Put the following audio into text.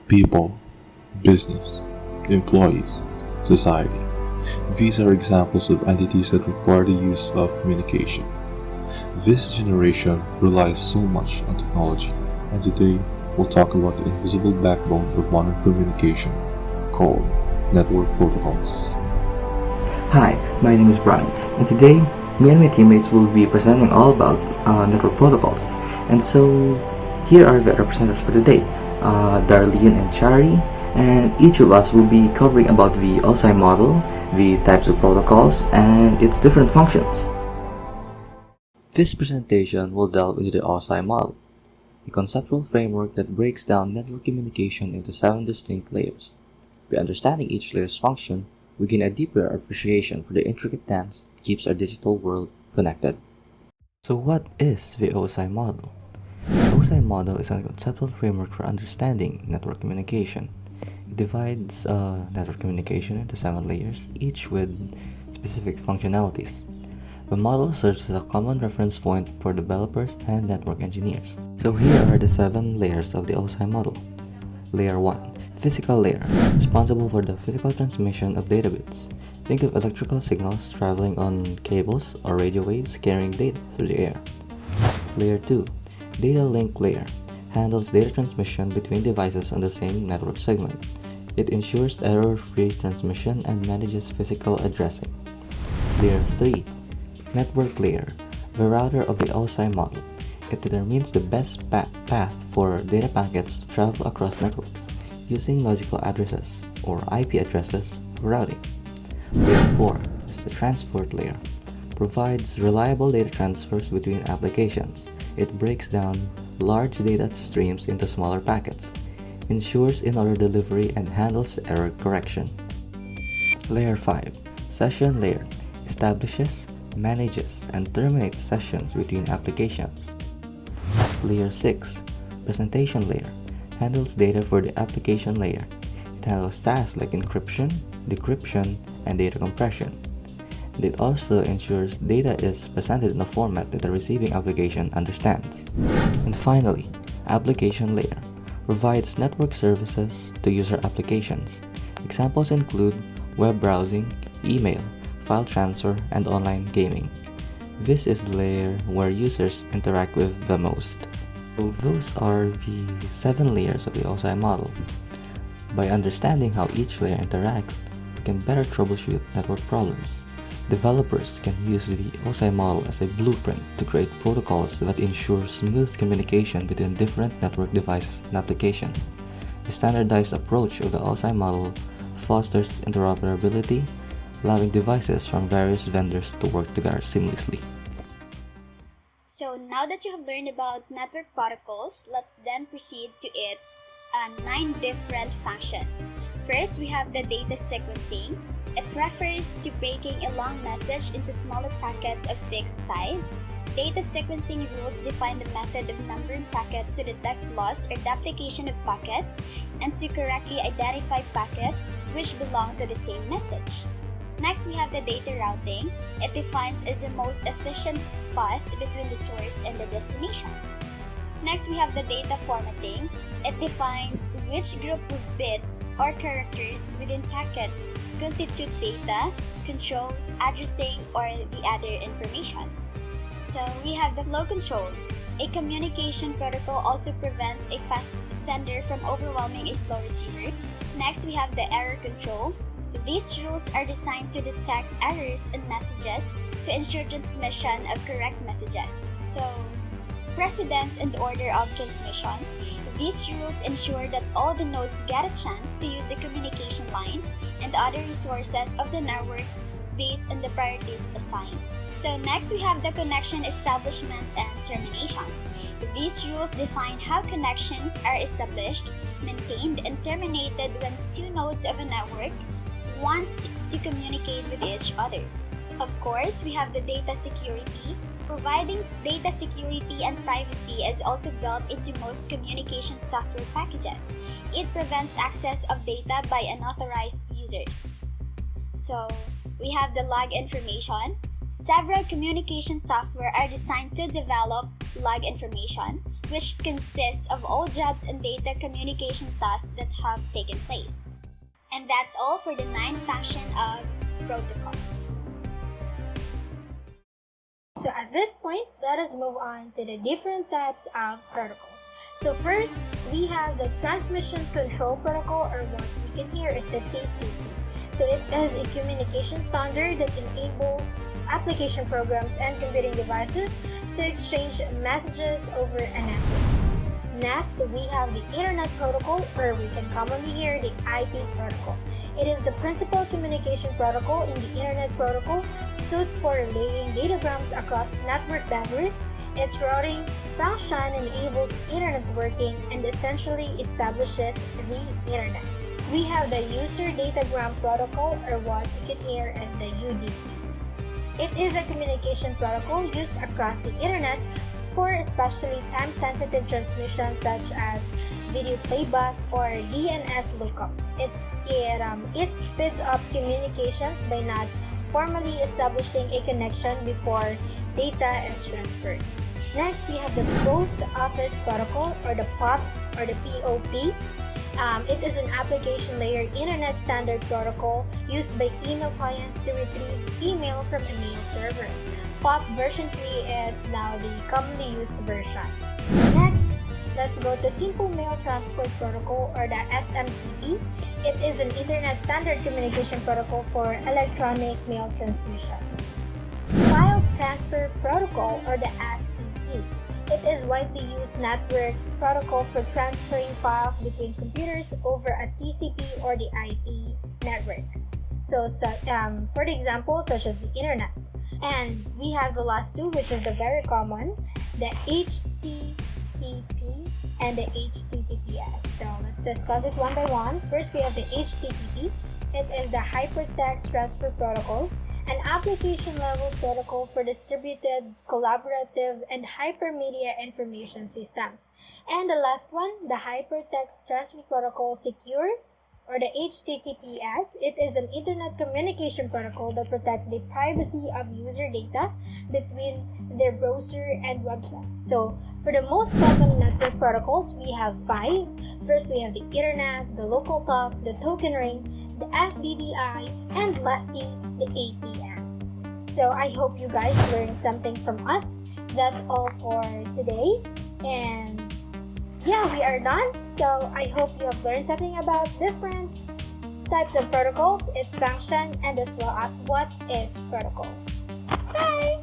people, business, employees, society. These are examples of entities that require the use of communication. This generation relies so much on technology, and today we'll talk about the invisible backbone of modern communication, called network protocols. Hi, my name is Brian, and today me and my teammates will be presenting all about network protocols. And so here are the representatives for today, Darlene and Chary, and each of us will be covering about the OSI model, the types of protocols, and its different functions. This presentation will delve into the OSI model, a conceptual framework that breaks down network communication into 7 distinct layers. By understanding each layer's function, we gain a deeper appreciation for the intricate dance that keeps our digital world connected. So what is the OSI model? The OSI model is a conceptual framework for understanding network communication. It divides network communication into 7 layers, each with specific functionalities. The model serves as a common reference point for developers and network engineers. So here are the 7 layers of the OSI model. Layer 1. Physical layer, responsible for the physical transmission of data bits. Think of electrical signals traveling on cables or radio waves carrying data through the air. Layer 2. Data link layer, handles data transmission between devices on the same network segment. It ensures error-free transmission and manages physical addressing. Layer 3. Network layer, the router of the OSI model. It determines the best path for data packets to travel across networks, using logical addresses, or IP addresses, for routing. Layer 4 is the transport layer, provides reliable data transfers between applications. It breaks down large data streams into smaller packets, ensures in-order delivery, and handles error correction. Layer 5, session layer, establishes, manages, and terminates sessions between applications. Layer 6, presentation layer, handles data for the application layer. It handles tasks like encryption, decryption, and data compression. And it also ensures data is presented in a format that the receiving application understands. And finally, application layer, provides network services to user applications. Examples include web browsing, email, file transfer, and online gaming. This is the layer where users interact with the most. So those are the 7 layers of the OSI model. By understanding how each layer interacts, we can better troubleshoot network problems. Developers can use the OSI model as a blueprint to create protocols that ensure smooth communication between different network devices and applications. The standardized approach of the OSI model fosters interoperability, allowing devices from various vendors to work together seamlessly. So now that you have learned about network protocols, let's then proceed to its 9 different functions. First, we have the data sequencing. It refers to breaking a long message into smaller packets of fixed size. Data sequencing rules define the method of numbering packets to detect loss or duplication of packets and to correctly identify packets which belong to the same message. Next, we have the data routing. It defines as the most efficient path between the source and the destination. Next, we have the data formatting. It defines which group of bits or characters within packets constitute data, control, addressing, or the other information. So we have the flow control. A communication protocol also prevents a fast sender from overwhelming a slow receiver. Next, we have the error control. These rules are designed to detect errors in messages to ensure transmission of correct messages. So, precedence and order of transmission. These rules ensure that all the nodes get a chance to use the communication lines and other resources of the networks based on the priorities assigned. So next we have the connection establishment and termination. These rules define how connections are established, maintained, and terminated when 2 nodes of a network want to communicate with each other. Of course, we have the data security. Providing data security and privacy is also built into most communication software packages. It prevents access of data by unauthorized users. So, we have the log information. Several communication software are designed to develop log information. which consists of all jobs and data communication tasks that have taken place. And that's all for the 9 functions of protocols. So at this point, let us move on to the different types of protocols. So first, we have the Transmission Control Protocol, or what we can hear is the TCP. So it is a communication standard that enables application programs and computing devices to exchange messages over a network. Next, we have the Internet Protocol, or we can commonly hear the IP Protocol. It is the principal communication protocol in the Internet Protocol, suited for relaying datagrams across network boundaries. Its routing function enables Internet working and essentially establishes the Internet. We have the User Datagram Protocol, or what we can hear as the UDP. It is a communication protocol used across the Internet for especially time-sensitive transmissions such as video playback or DNS lookups. It speeds up communications by not formally establishing a connection before data is transferred. Next, we have the Post Office Protocol, or the POP, or the POP. It is an application layer Internet standard protocol used by email clients to retrieve email from a mail server. POP version 3 is now the commonly used version. Next, let's go to Simple Mail Transport Protocol, or the SMTP. It is an Internet standard communication protocol for electronic mail transmission. File Transfer Protocol, or the FTP. It is widely used network protocol for transferring files between computers over a TCP or the IP network. So for the example, such as the Internet. And we have the last two, which is the very common, the HTTP and the HTTPS. So let's discuss it one by one. First, we have the HTTP. It is the Hypertext Transfer Protocol, an application-level protocol for distributed, collaborative, and hypermedia information systems. And the last one, the Hypertext Transfer Protocol Secure, or the HTTPS. It is an Internet communication protocol that protects the privacy of user data between their browser and websites. So, for the most common network protocols, we have 5. First, we have the Internet, the local talk, the token ring, the FDDI, and lastly, the ATM. So I hope you guys learned something from us. That's all for today. And yeah, we are done. So I hope you have learned something about different types of protocols, its function, and as well as what is protocol. Bye!